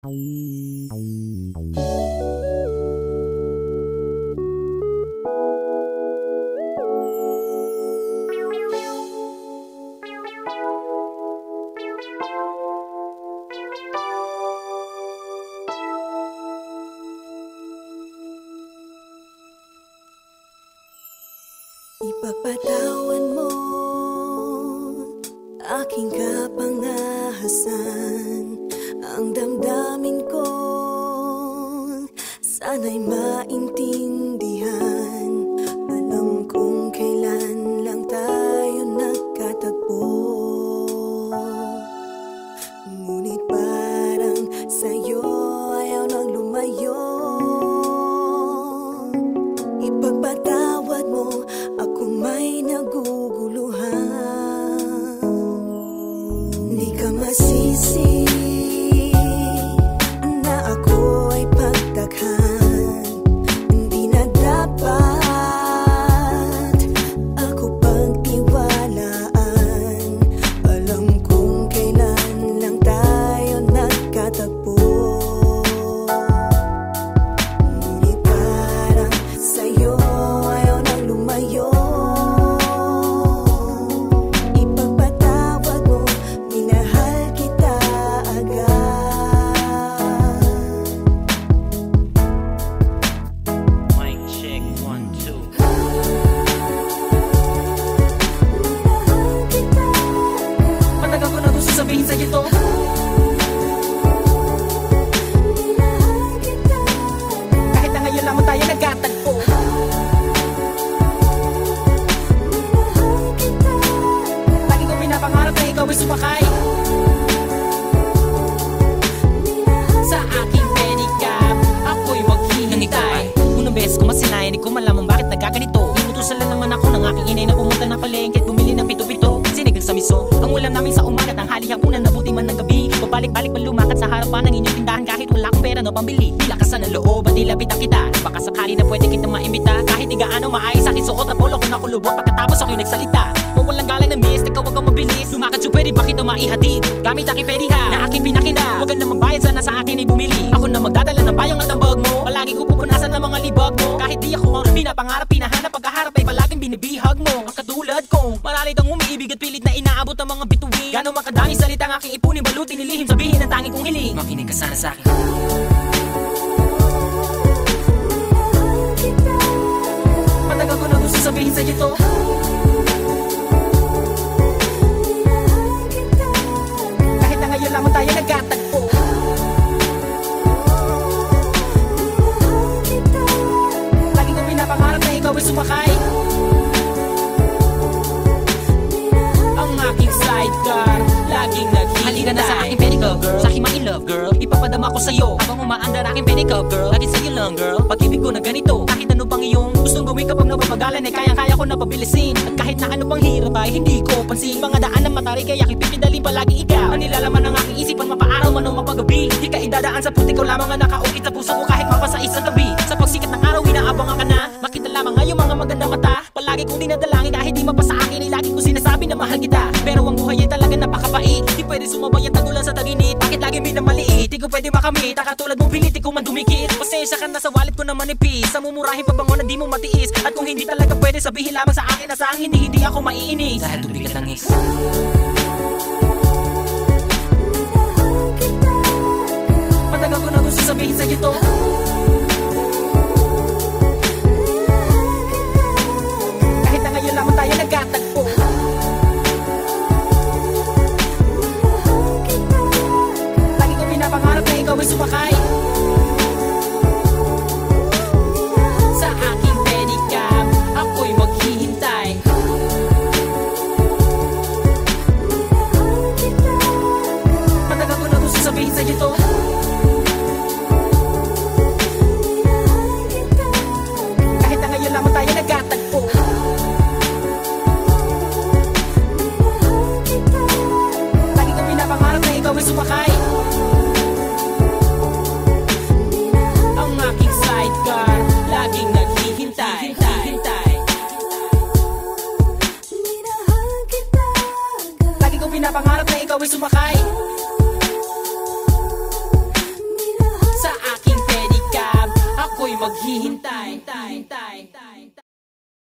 Ipagpatawan mo aking kapangahasan, ang damdamin ko sana'y maintindihan. Alam kong kailan lang tayo nagkatagpo, ngunit parang sa'yo ayaw nang lumayo. Ipagpatawad mo akong may naguguluhan. Di ka masisi na ako ay pagtakhan. Hindi na dapat ako pagtiwalaan. Alam kong kailan lang tayo nagkatagpo, ngunit parang sa'yo ayaw nang lumayo. Ipagpatawad mo, minahal kita agad. Mic check 1, 2. Minahal kita agad. Matagal ko na gusto sabihin sa'yo to. Minahal kita agad. Kahit na ngayon lamang tayo nagkatagpo. Minahal kita agad. Lagi ko pinapangarap na ikaw ay sumakay sa aking pedicab. Ako'y maghihintay. Unang beses ko masinayan, di ko malaman bakit nagkaganito. Inutusan lang naman ako ng aking inay na pumunta ng palengke at bumili ng pito-pito. Sinigang sa miso, ang ulam namin sa umaga, tanghali, hapunan, nabuti man ng gabi. Pabalik-balik pa lumakad sa harapan ng inyong tindahan kahit wala akong pera na pambili. Di lakasan ng loob at nilapitan kita. Baka sakali na pwede kita maimbita. Kahit di gaano maayos aking suot at polo ko nakulubot. Pagkatapos ako'y nagsalita, kung walang galang na miss, ikaw wag kang mabilis. Lumakad so pwede ba kita maihatid gamit aking pediha na aking pinakinda. Huwag na magbayad, sana sa akin ay bumili. Ako na magdadala ng payong at ang bag mo. Palagi ko pupunasan ng mga libag mo. Kahit di ako ang pinapangarap, pinahanap, pagkaharap ay palaging binibihag mo. Ang katulad kong maralit ang umiibig at pilit na inaabot ang mga bituin. Gano'ng makadami salita ang aking ipunin, balutin, nilihim, sabihin ang tanging kong hiling. Makinig ka sana sa akin. Matagal ko na gusto sabihin sa'yo to. Kahit na ngayon lamang tayo nagkatagpo. Lagi ko pinapangarap na ikaw ay sumakay ang aking sidecar, laging naghihintay. Halika na sa aking pedicab, girl. Sa aking ma-in-love, girl. Ipapadama ko sa'yo habang umaandar aking pedicab, girl. Lagi sa'yo lang, girl. Pag-ibig ko na ganito, kahit ano pang iyong gustong gawin kapag napapagalan, ay kayang-kaya ko na pabilisin. At kahit na ano pang hirap ay hindi ko pansin. Mga daan ng matarik ay aking pipidalin, palagi ikaw ang nilalaman ng aking isipan, mapaaraw man o mapagabi. Di ka idadaan sa puti, ikaw lamang ang nakaukit sa puso ko kahit mapasais ang tabi. Sa pagsikat ng araw, inaabangan ka na. Makita lamang ngayong mga magandang mata. Palagi kong dinadalangin kahit di mapasa akin, ay lagi ko sinasabi na mahal kita. Pero ang buhay ay talaga napakabait. Di pwede sumabay ang tagulan sa taginit. Bakit lagi minamaliit? Di ko pwede makamit. Katulad mong pilit, di ko man dumikit. Pasensya ka na sa wallet ko na manipis. Sa mumurahin pabango na di mo matiis. At kung hindi talaga pwede, sabihin lamang sa akin na sa ang hindi ako maiinis. Dahil tubig at langis. Matagal ko na gusto sabihin sa'yo to. Kahit na ngayon lamang tayo nagkatagpo. Lagi ko pinapangarap na ikaw ay sumakay sa aking pedicab. Ako'y maghihintay. Matagal ko na gusto sabihin sa'yo to. Kahit na ngayon lamang tayo nagkatagpo. Lagi ko pinapangarap na ikaw ay sumakay maghihintay.